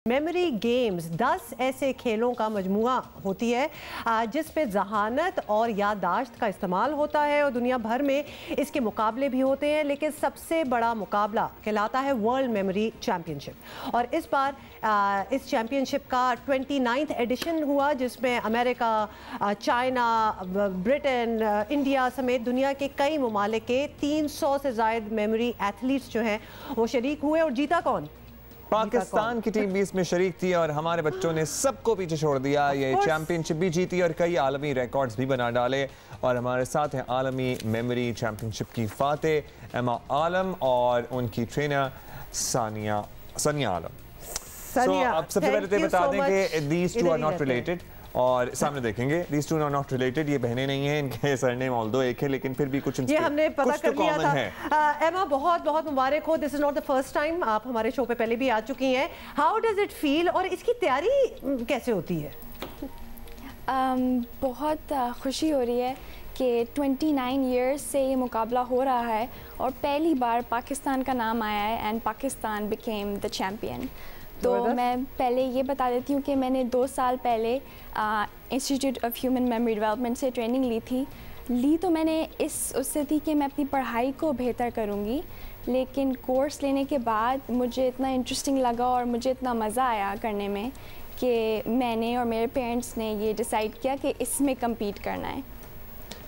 Memory games 10 ऐसे खेलों का मजमुआ होती है जिस पे ज़हानत और याददाश्त का इस्तेमाल होता है और दुनिया भर में इसके मुकाबले भी होते हैं, लेकिन सबसे बड़ा मुकाबला कहलाता है वर्ल्ड मेमोरी चैम्पियनशिप। और इस बार इस चैम्पियनशिप का 29वां एडिशन हुआ, जिसमें अमेरिका, चाइना, ब्रिटेन, इंडिया समेत दुनिया के कई ममालिक के 300 से ज़ायद मेमोरी एथलीट्स जो हैं वो शरीक हुए। और जीता कौन? पाकिस्तान की टीम भी इसमें शरीक थी और हमारे बच्चों ने सबको पीछे छोड़ दिया। ये चैंपियनशिप भी जीती और कई आलमी रिकॉर्ड्स भी बना डाले। और हमारे साथ हैं आलमी मेमोरी चैंपियनशिप की फातेह एमा आलम और उनकी ट्रेनर सानिया आलम। अब सबसे पहले तो बता दें कि these two are not related और सामने देखेंगे these two are not related, ये बहनें नहीं हैं, इनके सरनेम ऑल्दो एक है लेकिन फिर भी कुछ ये हमने पता कर लिया था। एमा बहुत बहुत मुबारक हो, this is not the first time, आप हमारे शो पे पहले भी आ चुकी हैं। हाउ डज इट फील और इसकी तैयारी कैसे होती है? बहुत खुशी हो रही है कि 29 इयर्स से ये मुकाबला हो रहा है और पहली बार पाकिस्तान का नाम आया है and Pakistan became the champion. तो मैं पहले ये बता देती हूँ कि मैंने 2 साल पहले institute of human memory development से ट्रेनिंग ली तो मैंने उससे थी कि मैं अपनी पढ़ाई को बेहतर करूँगी, लेकिन कोर्स लेने के बाद मुझे इतना इंटरेस्टिंग लगा और मुझे इतना मज़ा आया करने में कि मैंने और मेरे पेरेंट्स ने ये डिसाइड किया कि इसमें कम्पीट करना है।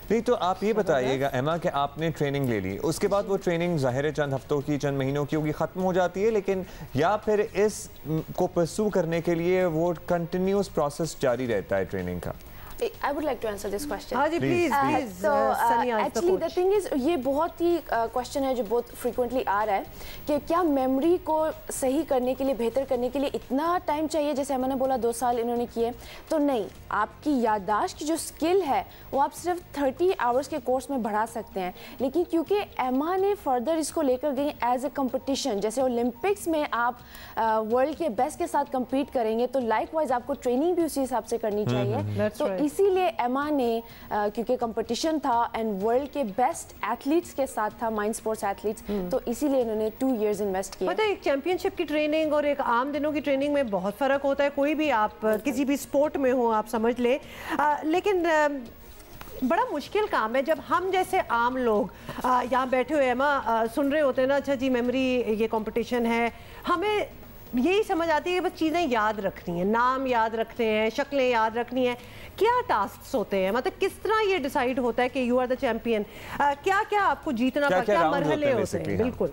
नहीं तो आप ये बताइएगा एमा कि आपने ट्रेनिंग ले ली, उसके बाद वो ट्रेनिंग ज़ाहिर है चंद हफ्तों की, चंद महीनों की होगी, ख़त्म हो जाती है, लेकिन या फिर इस को परस्यू करने के लिए वो कंटिन्यूस प्रोसेस जारी रहता है ट्रेनिंग का? I would like to answer this question. हाँ जी please. So actually the thing is ये बहुत ही question है जो बहुत frequently आ रहा है कि क्या मेमोरी को सही करने के लिए, बेहतर करने के लिए इतना टाइम चाहिए, जैसे मैंने बोला 2 साल इन्होंने किए, तो नहीं, आपकी याददाश्त की जो स्किल है वो आप सिर्फ 30 आवर्स के कोर्स में बढ़ा सकते हैं। लेकिन क्योंकि एमा ने फर्दर इसको लेकर गई एज ए कंपटीशन, जैसे ओलंपिक्स में आप वर्ल्ड के बेस्ट के साथ कम्पीट करेंगे तो लाइक वाइज आपको ट्रेनिंग भी उसी हिसाब से करनी चाहिए। तो इसीलिए एमा ने क्योंकि कंपटीशन था एंड वर्ल्ड के बेस्ट एथलीट्स के साथ था, माइंड स्पोर्ट्स एथलीट्स, तो इसीलिए इन्होंने 2 इयर्स इन्वेस्ट किया। पता है एक चैंपियनशिप की ट्रेनिंग और एक आम दिनों की ट्रेनिंग में बहुत फ़र्क होता है, कोई भी आप किसी भी स्पोर्ट में हो आप समझ ले, लेकिन बड़ा मुश्किल काम है जब हम जैसे आम लोग यहाँ बैठे हुए एमा सुन रहे होते हैं ना, अच्छा जी मेमोरी ये कंपटीशन है, हमें यही समझ आती है कि बस चीज़ें याद रखनी है, नाम याद रखते हैं, शक्लें याद रखनी है। क्या टास्क होते हैं, मतलब किस तरह ये डिसाइड होता है कि यू आर द चैंपियन, क्या क्या आपको जीतना पड़ता है, क्या मरहले होते हैं? बिल्कुल।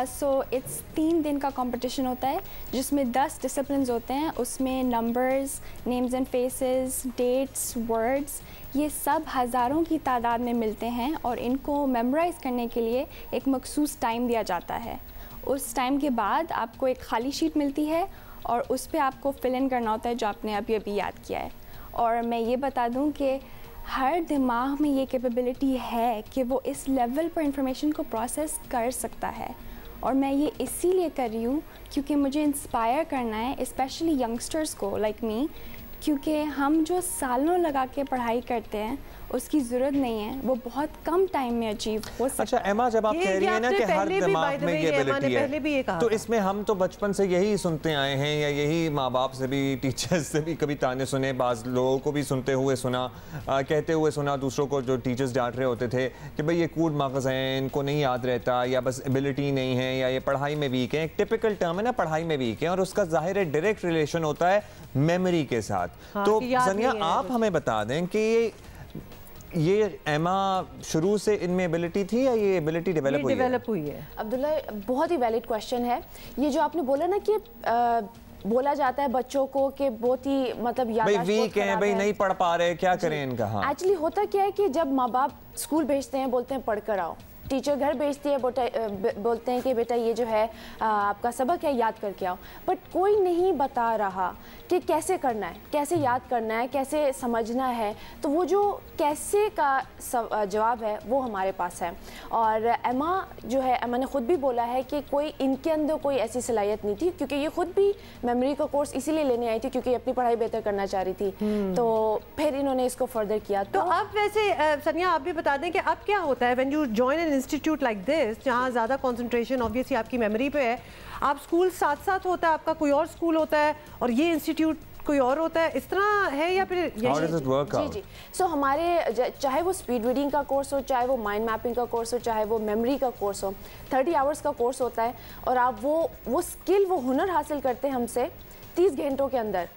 सो इट्स 3 दिन का कंपटीशन होता है जिसमें 10 डिसिप्लिन्स होते हैं, उसमें numbers, names and faces, dates, words, ये सब हज़ारों की तादाद में मिलते हैं और इनको मेमोराइज़ करने के लिए एक मखसूस टाइम दिया जाता है। उस टाइम के बाद आपको एक खाली शीट मिलती है और उस पर आपको फिल इन करना होता है जो आपने अभी याद किया है। और मैं ये बता दूं कि हर दिमाग में ये कैपेबिलिटी है कि वो इस लेवल पर इंफॉर्मेशन को प्रोसेस कर सकता है, और मैं ये इसीलिए कर रही हूँ क्योंकि मुझे इंस्पायर करना है स्पेशली यंगस्टर्स को लाइक मी, क्योंकि हम जो सालों लगा के पढ़ाई करते हैं उसकी ज़रूरत नहीं है, वो बहुत कम टाइम में अचीव हो सकता है। अच्छा एमा, जब आप कह रही हैं ना कि हर दिमाग में ये एबिलिटी है, तो इसमें हम तो बचपन से यही सुनते आए हैं या यही माँ बाप से भी, टीचर्स से भी कभी ताने सुने, बाज़ लोगों को भी सुनते हुए सुना, कहते हुए सुना दूसरों को, जो टीचर्स डांट रहे होते थे कि भाई ये कूड मगज़ हैं, इनको नहीं याद रहता, या बस एबिलिटी नहीं है, या ये पढ़ाई में वीक है। एक टिपिकल टर्म है ना, पढ़ाई में वीक है, और उसका ज़ाहिर है डायरेक्ट रिलेशन होता है मेमोरी के साथ। तो सनिया आप हमें बता दें कि ये एमा शुरू से इनमें एबिलिटी थी या ये एबिलिटी डेवलप हुई है? अब्दुल्ला, बहुत ही वैलिड क्वेश्चन है ये जो आपने बोला ना कि बोला जाता है बच्चों को कि बहुत ही मतलब याददाश्त वीक हैं, भाई नहीं पढ़ पा रहे, क्या करें इनका? हाँ, एक्चुअली होता क्या है कि जब माँ बाप स्कूल भेजते हैं, बोलते हैं पढ़ कर आओ, टीचर घर भेजती है, बोलते हैं कि बेटा ये जो है आपका सबक है, याद करके आओ, बट कोई नहीं बता रहा कि कैसे करना है, कैसे याद करना है, कैसे समझना है। तो वो जो कैसे का जवाब है वो हमारे पास है। और एमा जो है, एमा ने खुद भी बोला है कि कोई इनके अंदर कोई ऐसी सलाहियत नहीं थी, क्योंकि ये खुद भी मेमोरी का कोर्स इसीलिए लेने आई थी क्योंकि अपनी पढ़ाई बेहतर करना चाह रही थी, तो फिर इन्होंने इसको फर्दर किया। तो अब वैसे सनिया आप भी बता दें कि अब क्या होता है when you join an institute like this जहाँ ज़्यादा कंसंट्रेशन ऑब्वियसली आपकी मेमोरी पे है, आप स्कूल साथ साथ होता है, आपका कोई और स्कूल होता है और ये इंस्टीट्यूट कोई और होता है, इस तरह है या फिर जी जी। सो हमारे चाहे वो स्पीड रीडिंग का कोर्स हो, चाहे वो माइंड मैपिंग का कोर्स हो, चाहे वो मेमोरी का कोर्स हो, 30 आवर्स का कोर्स होता है और आप वो स्किल, वो हुनर हासिल करते हैं हमसे 30 घंटों के अंदर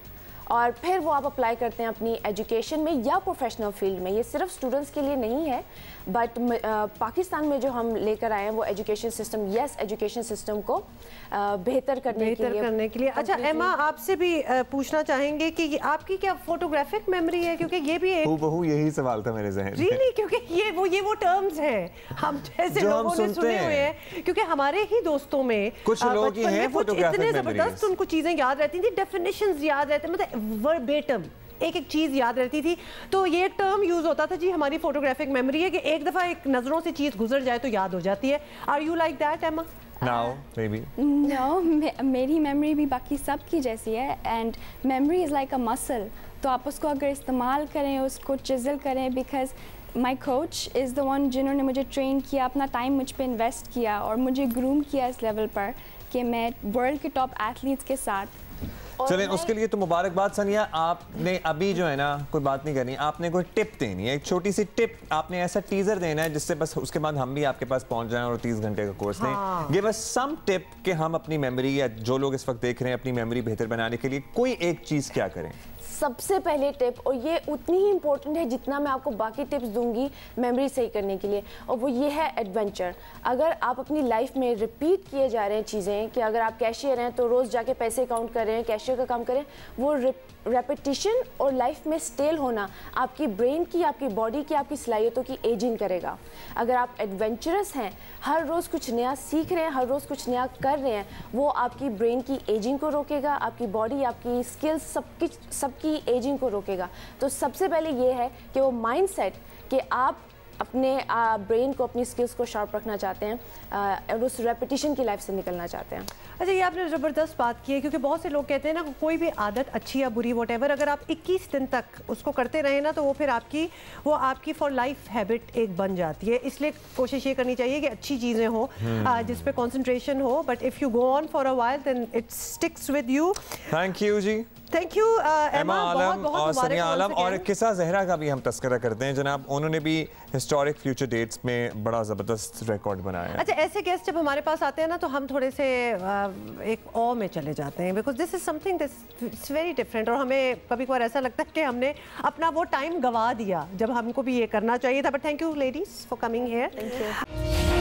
और फिर वो आप अप्लाई करते हैं अपनी एजुकेशन में या प्रोफेशनल फील्ड में। ये सिर्फ स्टूडेंट्स के लिए नहीं है, बट पाकिस्तान में जो हम लेकर आए हैं वो एजुकेशन सिस्टम, एजुकेशन सिस्टम को बेहतर करने के लिए। अच्छा एमा, आपसे भी पूछना चाहेंगे कि आपकी क्या फोटोग्राफिक मेमोरी है, क्योंकि ये भी एक बहु यही सवाल था मेरे ज़हन में। नहीं, क्योंकि ये वो टर्म्स हैं हम जैसे लोगों ने सुने हुए हैं, क्योंकि हमारे ही दोस्तों में कुछ लोग हैं इतने जबरदस्त उनको चीजें याद रहती थी, डेफिनेशंस याद रहते, मतलब वर्बेटम एक चीज याद रहती थी। तो ये टर्म यूज होता था जी, हमारी फोटोग्राफिक मेमोरी है कि एक दफा एक नजरों से चीज गुजर जाए तो याद हो जाती है। आर यू लाइक दैट एमा? Now, maybe. No, मेरी मेमोरी भी बाकी सब की जैसी है and memory is like a muscle. तो आप उसको अगर इस्तेमाल करें, उसको चिज़ल करें, because my coach is the one जिन्होंने मुझे ट्रेन किया, अपना टाइम मुझ पे इन्वेस्ट किया और मुझे ग्रूम किया इस लेवल पर कि मैं वर्ल्ड के टॉप एथलीट्स के साथ। चलें, उसके लिए तो मुबारकबाद सनिया। आपने अभी जो है ना कोई बात नहीं करनी, आपने कोई टिप देनी है, एक छोटी सी टिप, आपने ऐसा टीजर देना है जिससे बस उसके बाद हम भी आपके पास पहुंच जाएं और 30 घंटे का कोर्स लें। गिव अस सम टिप कि हम अपनी मेमोरी, या जो लोग इस वक्त देख रहे हैं, अपनी मेमोरी बेहतर बनाने के लिए कोई एक चीज क्या करें। सबसे पहले टिप, और ये उतनी ही इम्पोर्टेंट है जितना मैं आपको बाकी टिप्स दूंगी मेमोरी सही करने के लिए, और वो ये है एडवेंचर। अगर आप अपनी लाइफ में रिपीट किए जा रहे हैं चीज़ें, कि अगर आप कैशियर हैं तो रोज़ जाके पैसे काउंट कर रहे हैं, कैशियर का काम करें, वो रेपिटिशन और लाइफ में स्टेल होना आपकी ब्रेन की, आपकी बॉडी की, आपकी सलाहियतों की एजिंग करेगा। अगर आप एडवेंचरस हैं, हर रोज़ कुछ नया सीख रहे हैं, हर रोज़ कुछ नया कर रहे हैं, वो आपकी ब्रेन की एजिंग को रोकेगा, आपकी बॉडी, आपकी स्किल्स, सबकी एजिंग को रोकेगा। तो सबसे पहले ये है कि वो माइंडसेट कि आप अपने ब्रेन को, अपनी स्किल्स को शार्प रखना चाहते हैं और उस रेपिटिशन की लाइफ से निकलना चाहते हैं। अच्छा, ये आपने ज़बरदस्त बात की है, क्योंकि बहुत से लोग कहते हैं ना, कोई भी आदत अच्छी या बुरी वॉटेवर, अगर आप 21 दिन तक उसको करते रहे ना तो वो फिर आपकी फॉर लाइफ हैबिट एक बन जाती है। इसलिए कोशिश ये करनी चाहिए कि अच्छी चीज़ें हो जिस पे कंसंट्रेशन हो, but if you go on for a while then it sticks with you. Thank you ji. Thank you Emma Alam और सनिया आलम। और किस्सा ज़हरा का भी हम तस्करा करते हैं जनाब, उन्होंने भी हिस्टोरिक फ्यूचर डेट्स में बड़ा ज़बरदस्त रिकॉर्ड बनाया है। अच्छा, ऐसे गेस्ट जब हमारे पास आते हैं ना तो हम थोड़े से एक ऑ में चले जाते हैं, because this is something this very different, और हमें कभी कभार ऐसा लगता है कि हमने अपना वो टाइम गवा दिया जब हमको भी ये करना चाहिए था। But thank you ladies for coming here. Thank you.